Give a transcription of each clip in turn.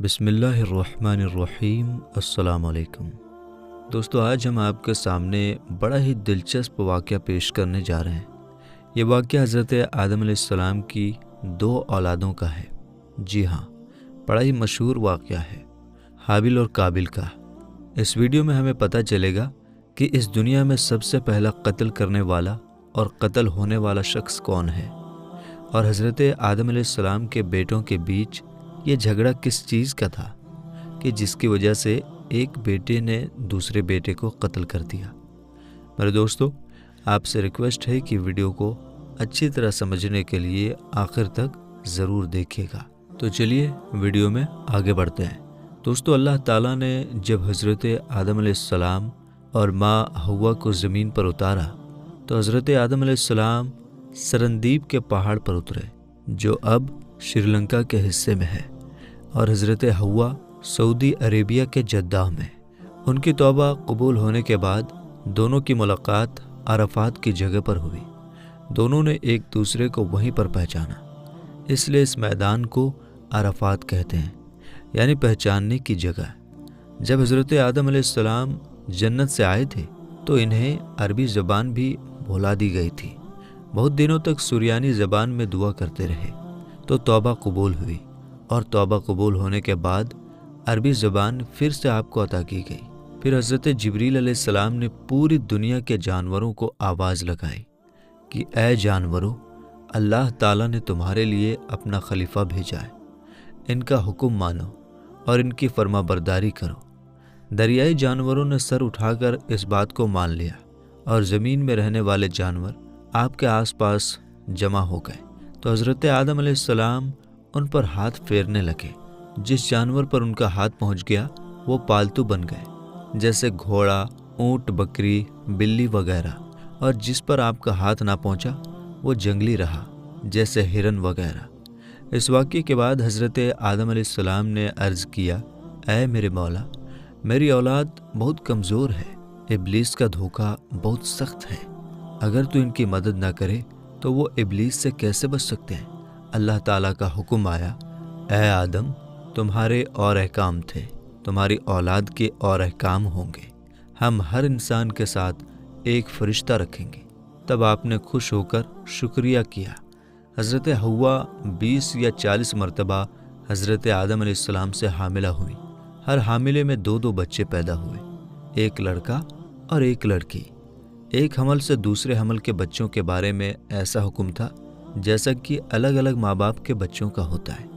बिस्मिल्लाहिर्रहमानिर्रहीम। अस्सलाम वालेकुम दोस्तों, आज हम आपके सामने बड़ा ही दिलचस्प वाक़या पेश करने जा रहे हैं। ये वाक़या हज़रत आदम अलैहिस्सलाम की 2 औलादों का है। जी हाँ, बड़ा ही मशहूर वाक़या है, हाबिल और काबिल का। इस वीडियो में हमें पता चलेगा कि इस दुनिया में सबसे पहला कत्ल करने वाला और कत्ल होने वाला शख्स कौन है, और हज़रत आदम अलैहिस्सलाम के बेटों के बीच ये झगड़ा किस चीज़ का था कि जिसकी वजह से एक बेटे ने दूसरे बेटे को कत्ल कर दिया। मेरे दोस्तों, आपसे रिक्वेस्ट है कि वीडियो को अच्छी तरह समझने के लिए आखिर तक ज़रूर देखिएगा। तो चलिए वीडियो में आगे बढ़ते हैं। दोस्तों, अल्लाह ताला ने जब हज़रत आदम अलैहिस्सलाम और माँ हव्वा को ज़मीन पर उतारा तो हज़रत आदम अलैहिस्सलाम सरंदीप के पहाड़ पर उतरे, जो अब श्रीलंका के हिस्से में है, और हज़रत हव्वा सऊदी अरेबिया के जद्दाह में। उनकी तौबा कबूल होने के बाद दोनों की मुलाकात अराफात की जगह पर हुई। दोनों ने एक दूसरे को वहीं पर पहचाना, इसलिए इस मैदान को अराफात कहते हैं, यानी पहचानने की जगह। जब हज़रत आदम अलैहिस्सलाम जन्नत से आए थे तो इन्हें अरबी ज़बान भी भुला दी गई थी। बहुत दिनों तक सुरियानी ज़बान में दुआ करते रहे तो तौबा कबूल हुई, और तौबा कबूल होने के बाद अरबी ज़बान फिर से आपको अता की गई। फिर हज़रत जिब्रील अलैहिस्सलाम ने पूरी दुनिया के जानवरों को आवाज़ लगाई कि ऐ जानवरों, अल्लाह ताला ने तुम्हारे लिए अपना खलीफा भेजा है, इनका हुक्म मानो और इनकी फरमाबरदारी करो। दरियाई जानवरों ने सर उठाकर इस बात को मान लिया, और ज़मीन में रहने वाले जानवर आपके आसपास जमा हो गए। तो हज़रत आदम अलैहिस्सलाम उन पर हाथ फेरने लगे। जिस जानवर पर उनका हाथ पहुंच गया वो पालतू बन गए, जैसे घोड़ा, ऊंट, बकरी, बिल्ली वगैरह, और जिस पर आपका हाथ ना पहुंचा वो जंगली रहा, जैसे हिरन वगैरह। इस वाक़ये के बाद हज़रत आदम अलैहिस्सलाम ने अर्ज़ किया, ऐ मेरे मौला, मेरी औलाद बहुत कमज़ोर है, इब्लीस का धोखा बहुत सख्त है। अगर तू इनकी मदद ना करे तो वो इब्लीस से कैसे बच सकते हैं। अल्लाह ताला का हुक्म आया, ऐ आदम, तुम्हारे और अहकाम थे, तुम्हारी औलाद के और अहकाम होंगे। हम हर इंसान के साथ एक फरिश्ता रखेंगे। तब आपने खुश होकर शुक्रिया किया। हज़रत हव्वा 20 या 40 मरतबा हज़रत आदम अलैहिस्सलाम से हामिला हुई। हर हामिले में 2-2 बच्चे पैदा हुए, एक लड़का और एक लड़की। एक हमल से दूसरे हमल के बच्चों के बारे में ऐसा हुक्म था जैसा कि अलग अलग माँ बाप के बच्चों का होता है,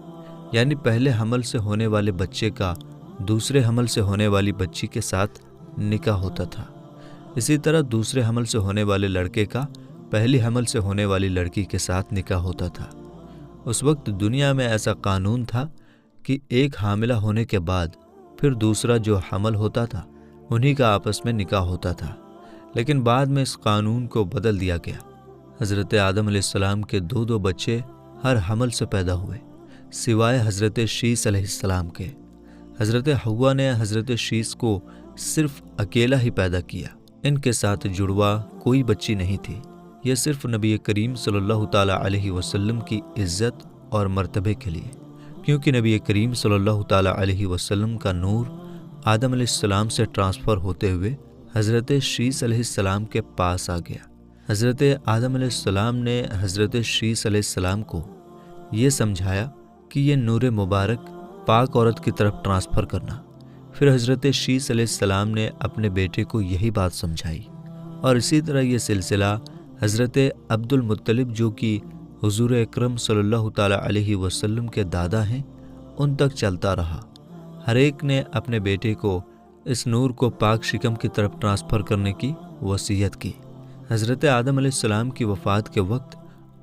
यानी पहले हमल से होने वाले बच्चे का दूसरे हमल से होने वाली बच्ची के साथ निकाह होता था। इसी तरह दूसरे हमल से होने वाले लड़के का पहली हमल से होने वाली लड़की के साथ निकाह होता था। उस वक्त दुनिया में ऐसा कानून था कि एक हामिला होने के बाद फिर दूसरा जो हमल होता था उन्हीं का आपस में निकाह होता था, लेकिन बाद में इस कानून को बदल दिया गया। हज़रत आदम अलैहिस्सलाम के 2-2 बच्चे हर हमल से पैदा हुए, सिवाय हज़रत शीस अलैहिस्सलाम के। हज़रत हव्वा ने हज़रत शीस को सिर्फ अकेला ही पैदा किया। इनके साथ जुड़वा कोई बच्ची नहीं थी। यह सिर्फ नबी करीम सल्लल्लाहु ताला अलैहि वसल्लम की इज़्ज़त और मर्तबे के लिए, क्योंकि नबी करीम सल्लल्लाहु ताला अलैहि वसल्लम का नूर आदम अलैहिस्सलाम से ट्रांसफ़र होते हुए हज़रत शीस अलैहिस्सलाम के पास आ गया। हज़रत आदम अलैहिस्सलाम ने हज़रत शीस अलैहिस्सलाम को ये समझाया कि ये नूर मुबारक पाक औरत की तरफ ट्रांसफ़र करना। फिर हज़रत शीस अलैहिस्सलाम ने अपने बेटे को यही बात समझाई, और इसी तरह ये सिलसिला हज़रत अब्दुल मुत्तलिब, जो कि हुज़ूर अकरम सल्लल्लाहु ताला अलैहि वसल्लम के दादा हैं, उन तक चलता रहा। हर एक ने अपने बेटे को इस नूर को पाक शिकम की तरफ ट्रांसफ़र करने की वसीयत की। हज़रत आदम अलैहिस्सलाम की वफ़ात के वक्त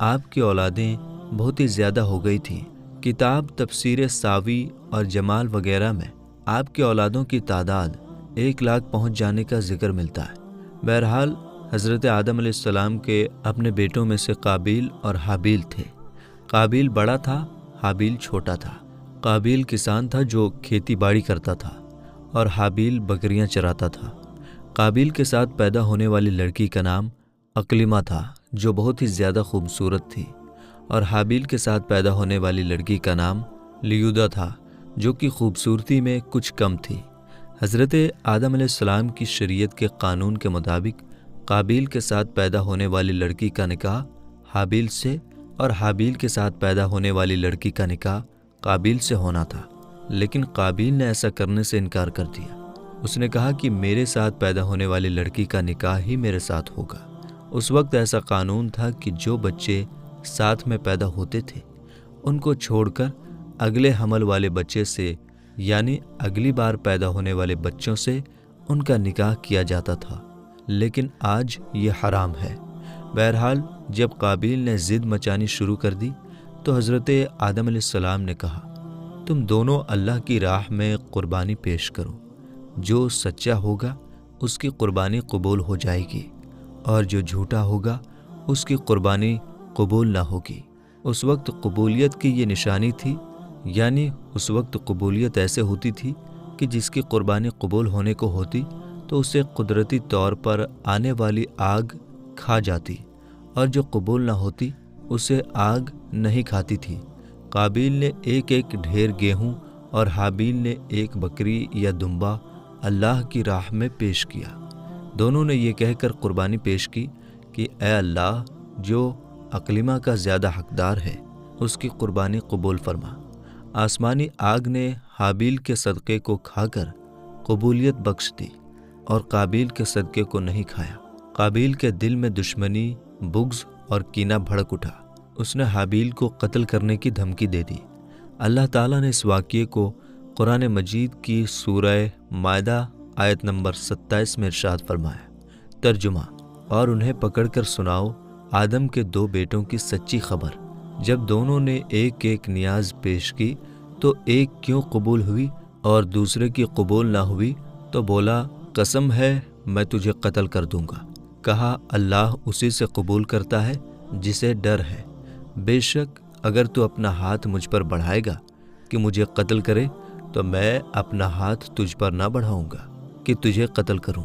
आपकी औलादें बहुत ही ज़्यादा हो गई थीं। किताब तफसीर सावी और जमाल वगैरह में आपकी औलादों की तादाद 1 लाख पहुँच जाने का जिक्र मिलता है। बहरहाल हज़रत आदम अलैहिस्सलाम के अपने बेटों में से काबिल और हाबिल थे। काबिल बड़ा था, हाबिल छोटा था। काबिल किसान था जो खेती बाड़ी करता था, और हाबिल बकरियां चराता था। काबिल के साथ पैदा होने वाली लड़की का नाम अकलिमा था, जो बहुत ही ज़्यादा खूबसूरत थी, और हाबिल के साथ पैदा होने वाली लड़की का नाम लियूदा था, جو کہ خوبصورتی میں کچھ کم تھی۔ حضرت آدم علیہ السلام کی شریعت کے قانون کے مطابق قابیل کے ساتھ پیدا ہونے والی لڑکی کا نکاح حابیل سے اور حابیل کے ساتھ پیدا ہونے والی لڑکی کا نکاح قابیل سے ہونا تھا، لیکن قابیل نے ایسا کرنے سے انکار کر دیا۔ اس نے کہا کہ میرے ساتھ پیدا ہونے والی لڑکی کا نکاح ہی میرے ساتھ ہوگا۔ اس وقت ایسا قانون تھا کہ جو بچے ساتھ میں پیدا ہوتے تھے ان کو چھوڑ کر اگلے حمل والے بچے سے، یعنی اگلی بار پیدا ہونے والے بچوں سے ان کا نکاح کیا جاتا تھا، لیکن آج یہ حرام ہے۔ بہرحال جب قابیل نے ضد مچانی شروع کر دی تو حضرت آدم علیہ السلام نے کہا، تم دونوں اللہ کی راہ میں قربانی پیش کرو، جو سچا ہوگا اس کی قربانی قبول ہو جائے گی، اور جو جھوٹا ہوگا اس کی قربانی قبول نہ ہوگی۔ اس وقت قبولیت کی یہ نشانی تھی، یعنی اس وقت قبولیت ایسے ہوتی تھی کہ جس کی قربانی قبول ہونے کو ہوتی تو اسے قدرتی طور پر آنے والی آگ کھا جاتی، اور جو قبول نہ ہوتی اسے آگ نہیں کھاتی تھی۔ قابیل نے ایک ایک ڈھیر گیہوں اور حابیل نے ایک بکری یا دمبا اللہ کی راہ میں پیش کیا۔ دونوں نے یہ کہہ کر قربانی پیش کی کہ اے اللہ، جو اقلیمہ کا زیادہ حقدار ہے اس کی قربانی قبول فرما۔ آسمانی آگ نے حابیل کے صدقے کو کھا کر قبولیت بخش دی اور قابیل کے صدقے کو نہیں کھایا۔ قابیل کے دل میں دشمنی، بغض اور کینہ بھڑک اٹھا۔ اس نے حابیل کو قتل کرنے کی دھمکی دے دی۔ اللہ تعالیٰ نے اس واقعے کو قرآن مجید کی سورہ مائدہ آیت نمبر 27 میں ارشاد فرمایا۔ ترجمہ: اور انہیں پکڑ کر سناؤ آدم کے 2 بیٹوں کی سچی خبر۔ جب دونوں نے ایک ایک نیاز پیش کی تو ایک کیوں قبول ہوئی اور دوسرے کی قبول نہ ہوئی تو بولا، قسم ہے میں تجھے قتل کر دوں گا۔ کہا، اللہ اسی سے قبول کرتا ہے جسے ڈر ہے۔ بے شک اگر تو اپنا ہاتھ مجھ پر بڑھائے گا کہ مجھے قتل کرے تو میں اپنا ہاتھ تجھ پر نہ بڑھاؤں گا کہ تجھے قتل کروں۔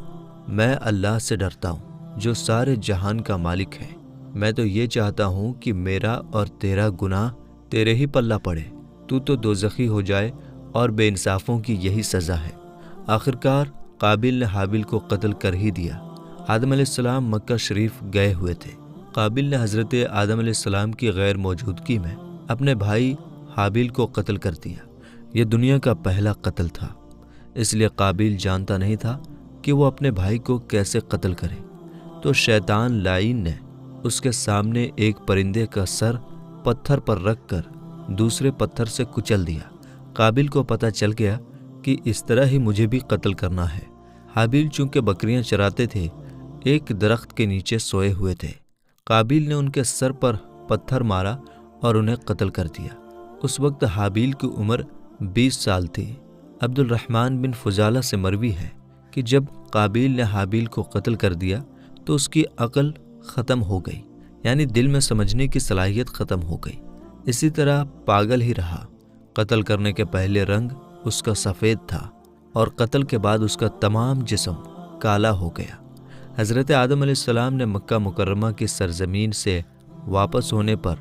میں اللہ سے ڈرتا ہوں جو سارے جہان کا مالک ہے۔ میں تو یہ چاہتا ہوں کہ میرا اور تیرا گناہ تیرے ہی پلہ پڑے، تو دوزخی ہو جائے، اور بے انصافوں کی یہی سزا ہے۔ آخرکار قابیل نے حابیل کو قتل کر ہی دیا۔ آدم علیہ السلام مکہ شریف گئے ہوئے تھے۔ قابیل نے حضرت آدم علیہ السلام کی غیر موجودگی میں اپنے بھائی حابیل کو قتل کر دیا۔ یہ دنیا کا پہلا قتل تھا، اس لیے قابیل جانتا نہیں تھا کہ وہ اپنے بھائی کو کیسے قتل کرے۔ تو شیطان لعین نے اس کے سامنے ایک پرندے کا سر پتھر پر رکھ کر دوسرے پتھر سے کچل دیا۔ قابیل کو پتہ چل گیا کہ اس طرح ہی مجھے بھی قتل کرنا ہے۔ حابیل چونکہ بکریاں چراتے تھے، ایک درخت کے نیچے سوئے ہوئے تھے۔ قابیل نے ان کے سر پر پتھر مارا اور انہیں قتل کر دیا۔ اس وقت حابیل کی عمر 20 سال تھی۔ عبد الرحمن بن فضالہ سے مروی ہے کہ جب قابیل نے حابیل کو قتل کر دیا تو اس کی عقل ختم ہو گئی، یعنی دل میں سمجھنے کی صلاحیت ختم ہو گئی۔ اسی طرح پاگل ہی رہا۔ قتل کرنے کے پہلے رنگ اس کا سفید تھا اور قتل کے بعد اس کا تمام جسم کالا ہو گیا۔ حضرت آدم علیہ السلام نے مکہ مکرمہ کی سرزمین سے واپس ہونے پر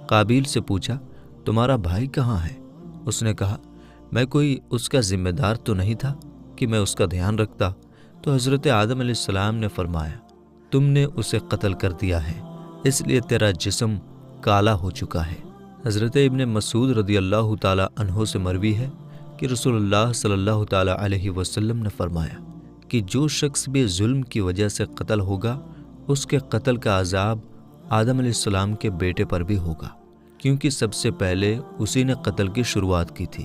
قابیل سے پوچھا، تمہارا بھائی کہاں ہے؟ اس نے کہا، میں کوئی اس کا ذمہ دار تو نہیں تھا کہ میں اس کا دھیان رکھتا۔ تو حضرت آدم علیہ السلام نے فرمایا، تم نے اسے قتل کر دیا ہے، اس لیے تیرا جسم کالا ہو چکا ہے۔ حضرت ابن مسعود رضی اللہ تعالیٰ عنہ سے مروی ہے کہ رسول اللہ صلی اللہ تعالیٰ علیہ وسلم نے فرمایا کہ جو شخص بھی ظلم کی وجہ سے قتل ہوگا، اس کے قتل کا عذاب آدم علیہ السلام کے بیٹے پر بھی ہوگا، کیونکہ سب سے پہلے اسی نے قتل کی شروعات کی تھی۔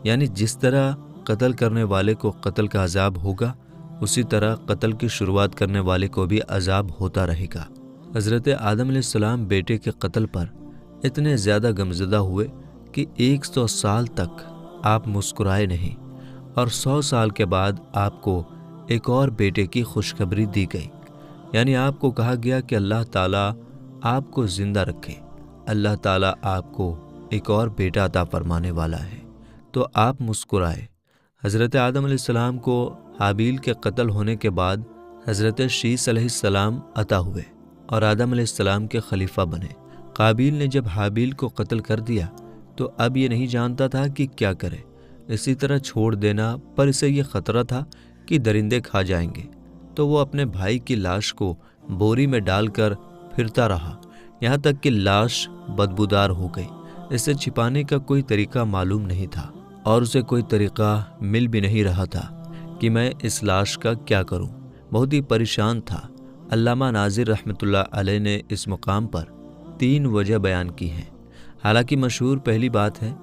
یعنی جس طرح قتل کرنے والے کو قتل کا عذاب ہوگا، اسی طرح قتل کی شروعات کرنے والے کو بھی عذاب ہوتا رہے گا۔ حضرت آدم علیہ السلام بیٹے کے قتل پر اتنے زیادہ غمزدہ ہوئے کہ 100 سال تک آپ مسکرائے نہیں، اور 100 سال کے بعد آپ کو ایک اور بیٹے کی خوشخبری دی گئی۔ یعنی آپ کو کہا گیا کہ اللہ تعالیٰ آپ کو زندہ رکھے، اللہ تعالیٰ آپ کو ایک اور بیٹا عطا فرمانے والا ہے۔ تو آپ مسکرائے۔ حضرت آدم علیہ السلام کو حابیل کے قتل ہونے کے بعد حضرت شیث علیہ السلام عطا ہوئے اور آدم علیہ السلام کے خلیفہ بنے۔ قابیل نے جب حابیل کو قتل کر دیا تو اب یہ نہیں جانتا تھا کہ کیا کرے، इसी तरह छोड़ देना, पर इसे ये खतरा था कि दरिंदे खा जाएंगे, तो वो अपने भाई की लाश को बोरी में डालकर फिरता रहा, यहाँ तक कि लाश बदबूदार हो गई। इसे छिपाने का कोई तरीका मालूम नहीं था और उसे कोई तरीका मिल भी नहीं रहा था कि मैं इस लाश का क्या करूं। बहुत ही परेशान था। अल्लामा नाज़िर रहमतुल्लाह अलैह ने इस मुकाम पर 3 वजह बयान की हैं। हालांकि मशहूर पहली बात है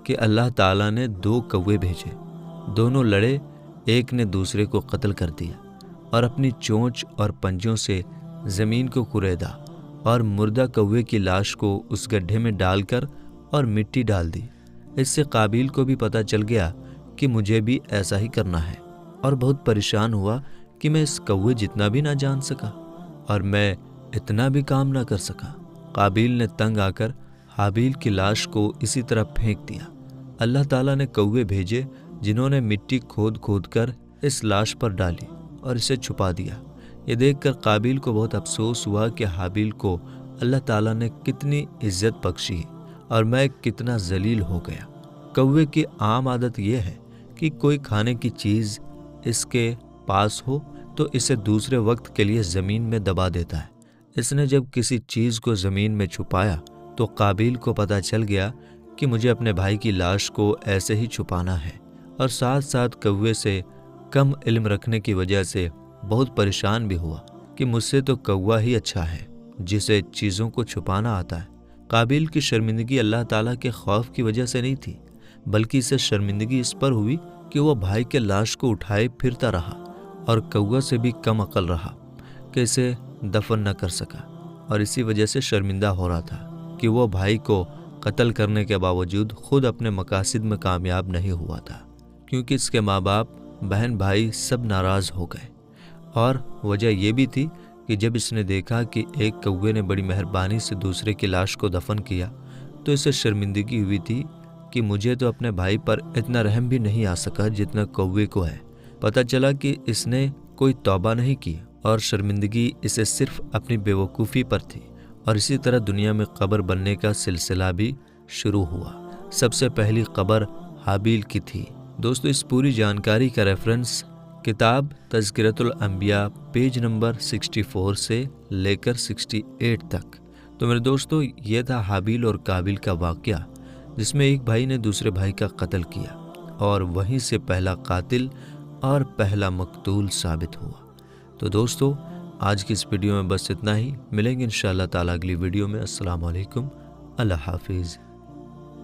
कि अल्लाह ताला ने 2 कौवे भेजे, दोनों लड़े, एक ने दूसरे को कत्ल कर दिया और अपनी चोंच और पंजों से ज़मीन को कुरेदा और मुर्दा कौवे की लाश को उस गड्ढे में डालकर और मिट्टी डाल दी। इससे काबिल को भी पता चल गया कि मुझे भी ऐसा ही करना है और बहुत परेशान हुआ कि मैं इस कौवे जितना भी ना जान सका और मैं इतना भी काम ना कर सका। काबिल ने तंग आकर हाबिल की लाश को इसी तरह फेंक दिया। अल्लाह ताला ने कौवे भेजे जिन्होंने मिट्टी खोद खोद कर इस लाश पर डाली और इसे छुपा दिया। ये देखकर काबिल को बहुत अफसोस हुआ कि हाबिल को अल्लाह ताला ने कितनी इज्जत बख्शी और मैं कितना जलील हो गया। कौवे की आम आदत यह है कि कोई खाने की चीज़ इसके पास हो तो इसे दूसरे वक्त के लिए ज़मीन में दबा देता है। इसने जब किसी चीज़ को ज़मीन में छुपाया तो काबिल को पता चल गया कि मुझे अपने भाई की लाश को ऐसे ही छुपाना है और साथ साथ कौवे से कम इल्म रखने की वजह से बहुत परेशान भी हुआ कि मुझसे तो कौवा ही अच्छा है जिसे चीज़ों को छुपाना आता है। काबिल की शर्मिंदगी अल्लाह ताला के खौफ की वजह से नहीं थी, बल्कि इसे शर्मिंदगी इस पर हुई कि वह भाई के लाश को उठाए फिरता रहा और कौवा से भी कम अकल रहा कि इसे दफन न कर सका और इसी वजह से शर्मिंदा हो रहा था कि वह भाई को कत्ल करने के बावजूद खुद अपने मकासद में कामयाब नहीं हुआ था, क्योंकि इसके माँ बाप, बहन भाई सब नाराज़ हो गए। और वजह यह भी थी कि जब इसने देखा कि एक कौवे ने बड़ी मेहरबानी से दूसरे की लाश को दफन किया तो इसे शर्मिंदगी हुई थी कि मुझे तो अपने भाई पर इतना रहम भी नहीं आ सका जितना कौवे को है। पता चला कि इसने कोई तौबा नहीं की और शर्मिंदगी इसे सिर्फ अपनी बेवकूफ़ी पर थी और इसी तरह दुनिया में कब्र बनने का सिलसिला भी शुरू हुआ। सबसे पहली कब्र हाबिल की थी। दोस्तों, इस पूरी जानकारी का रेफरेंस किताब तज़किरतुल अंबिया पेज नंबर 64 से लेकर 68 तक। तो मेरे दोस्तों, ये था हाबिल और काबिल का वाक़या जिसमें एक भाई ने दूसरे भाई का कत्ल किया और वहीं से पहला कातिल और पहला मकतूल साबित हुआ। तो दोस्तों, आज की इस वीडियो में बस इतना ही। मिलेंगे इंशाअल्लाह ताला अगली वीडियो में। अस्सलाम वालेकुम, अल्लाह हाफिज़।